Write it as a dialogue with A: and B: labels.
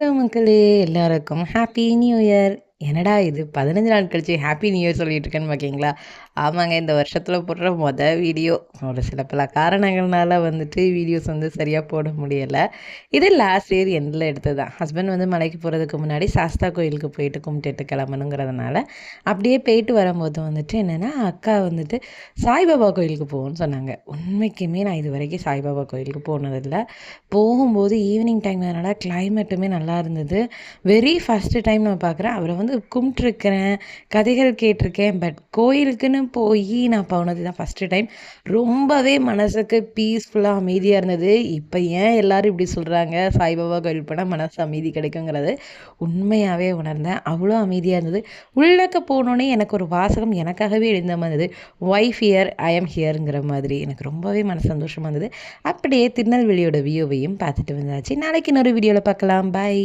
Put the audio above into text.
A: Hello மக்களே! எல்லாருக்கும் happy new year. என்னடா இது 15 நாள் கழிச்சு ஹேப்பி நியூ இயர் சொல்லிட்டு இருக்கேன்னு பார்க்கீங்களா? ஆமாங்க, இந்த வருஷத்தில போடுற வீடியோ. ஒரு சில பல காரணங்கள்னால வீடியோஸ் சரியா போட முடியல. இது லாஸ்ட் இயர் எண்டில எடுத்தது தான். ஹஸ்பண்ட் மலைக்கு போறதுக்கு முன்னாடி சாஸ்தா கோயிலுக்கு போயிட்டு கும்பிட்டுட்டு கிளம்பணுங்கிறதுனால, அப்படியே போயிட்டு வரும்போது என்னன்னா, அக்கா சாய்பாபா கோயிலுக்கு போவோன்னு சொன்னாங்க. உண்மைக்குமே நான் இதுவரைக்கும் சாய்பாபா கோயிலுக்கு போனதில்ல. போகும்போது ஈவினிங் டைம்னால கிளைமேட்டுமே நல்லா இருந்தது. வெரி ஃபர்ஸ்ட்டு டைம் நான் பார்க்குறேன். அவர கும்பிட்டுருக்கிறேன், கதைகள் கேட்டிருக்கேன். பட் கோயிலுக்குன்னு போயி நான் போனது தான் ஃபர்ஸ்ட்டு டைம். ரொம்பவே மனசுக்கு பீஸ்ஃபுல்லா அமைதியா இருந்தது. இப்ப ஏன் எல்லாரும் இப்படி சொல்றாங்க, சாய்பாபா கோயில் போனா மனசு அமைதி கிடைக்குங்கிறது உண்மையாவே உணர்ந்தேன். அவ்வளோ அமைதியா இருந்தது. உள்ளக்க போனோனே எனக்கு ஒரு வாசகம் எனக்காகவே எழுந்த மாதிரி இருந்தது. ஒய்ஃப் ஹியர், ஐ அம் ஹியர்ங்கிற மாதிரி. எனக்கு ரொம்பவே மனசு சந்தோஷமா இருந்தது. அப்படியே திருநெல்வேலியோட வியூவையும் பார்த்துட்டு வந்தாச்சு. நாளைக்கு இன்னொரு வீடியோல பார்க்கலாம். பாய்.